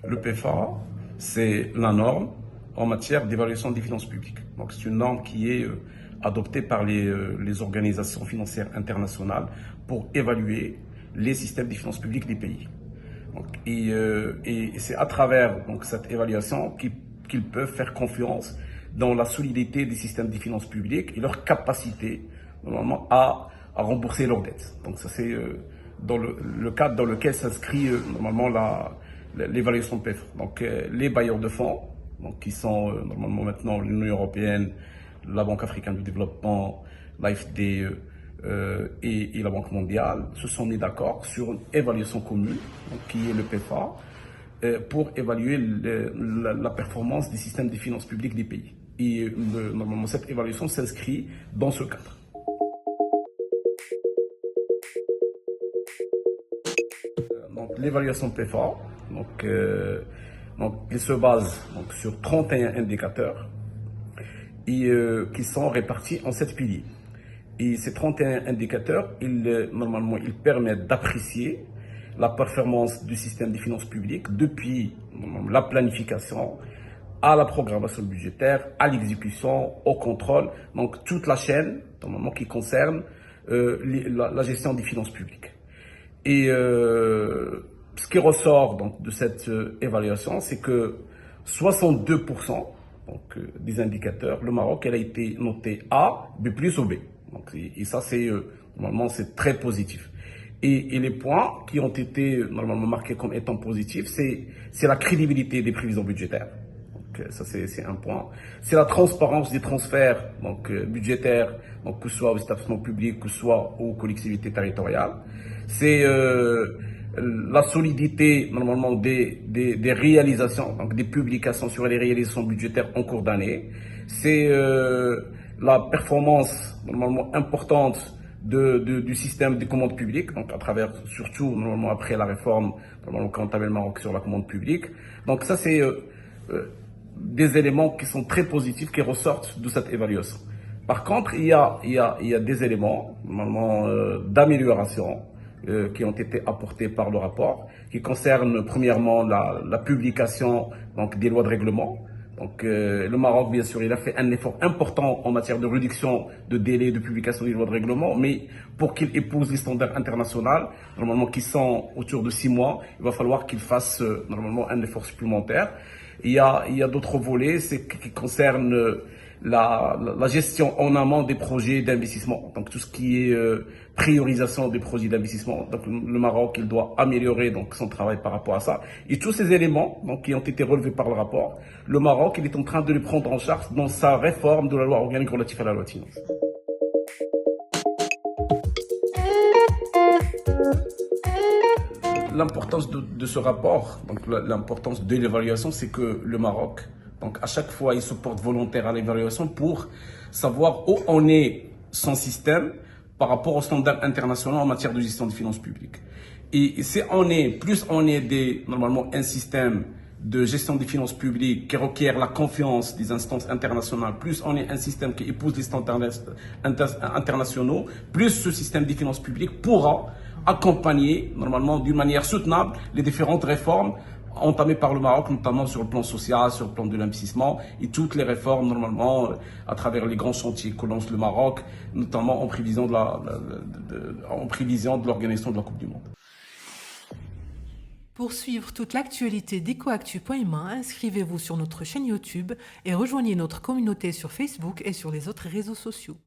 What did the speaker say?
Le PFA, c'est la norme en matière d'évaluation des finances publiques. Donc, c'est une norme qui est adoptée par les organisations financières internationales pour évaluer les systèmes des finances publiques des pays. Donc, et c'est à travers donc, cette évaluation qu'ils peuvent faire confiance dans la solidité des systèmes des finances publiques et leur capacité normalement à rembourser leurs dettes. Donc ça c'est dans le cadre dans lequel s'inscrit normalement l'évaluation de PEF. Donc les bailleurs de fonds, donc, qui sont normalement maintenant l'Union européenne, la Banque africaine du développement, l'AFD et la Banque mondiale se sont mis d'accord sur une évaluation commune, donc, qui est le PEFA, pour évaluer la performance des systèmes des finances publiques des pays. Et normalement, cette évaluation s'inscrit dans ce cadre. Donc, l'évaluation PEFA, il se base sur 31 indicateurs et, qui sont répartis en 7 piliers. Et ces 31 indicateurs, normalement, ils permettent d'apprécier la performance du système des finances publiques depuis la planification à la programmation budgétaire, à l'exécution, au contrôle, donc toute la chaîne normalement, qui concerne la gestion des finances publiques. Et ce qui ressort donc, de cette évaluation, c'est que 62% des indicateurs, le Maroc, elle a été noté A, B+, ou B. Donc, et ça, c'est normalement, c'est très positif. Et les points qui ont été normalement marqués comme étant positifs, c'est la crédibilité des prévisions budgétaires. Donc, ça, c'est un point. C'est la transparence des transferts budgétaires, donc, que ce soit aux établissements publics, que ce soit aux collectivités territoriales. C'est la solidité normalement des réalisations, donc des publications sur les réalisations budgétaires en cours d'année. C'est la performance normalement importante du système des commandes publiques, donc à travers, surtout normalement après la réforme normalement quant à le Maroc sur la commande publique. Donc ça c'est des éléments qui sont très positifs qui ressortent de cette évaluation. Par contre, il y a des éléments normalement d'amélioration qui ont été apportés par le rapport, qui concernent premièrement la publication donc, des lois de règlement. Donc le Maroc, bien sûr, il a fait un effort important en matière de réduction de délai de publication des lois de règlement, mais pour qu'il épouse les standards internationaux, normalement qui sont autour de 6 mois, il va falloir qu'il fasse normalement un effort supplémentaire. Il y a d'autres volets qui concernent la gestion en amont des projets d'investissement, donc tout ce qui est priorisation des projets d'investissement. Donc le Maroc, il doit améliorer donc son travail par rapport à ça. Et tous ces éléments donc, qui ont été relevés par le rapport, le Maroc, il est en train de les prendre en charge dans sa réforme de la loi organique relative à la loi de finances. L'importance de ce rapport, donc l'importance de l'évaluation, c'est que le Maroc, donc à chaque fois, il se porte volontaire à l'évaluation pour savoir où en est son système par rapport aux standards internationaux en matière de gestion des finances publiques. Et si plus on est normalement un système de gestion des finances publiques qui requiert la confiance des instances internationales, plus on est un système qui épouse les standards internationaux, plus ce système des finances publiques pourra accompagner normalement d'une manière soutenable les différentes réformes entamées par le Maroc, notamment sur le plan social, sur le plan de l'investissement et toutes les réformes normalement à travers les grands chantiers que lance le Maroc, notamment en prévision de l'organisation de la Coupe du Monde. Pour suivre toute l'actualité d'EcoActu.ma, inscrivez-vous sur notre chaîne YouTube et rejoignez notre communauté sur Facebook et sur les autres réseaux sociaux.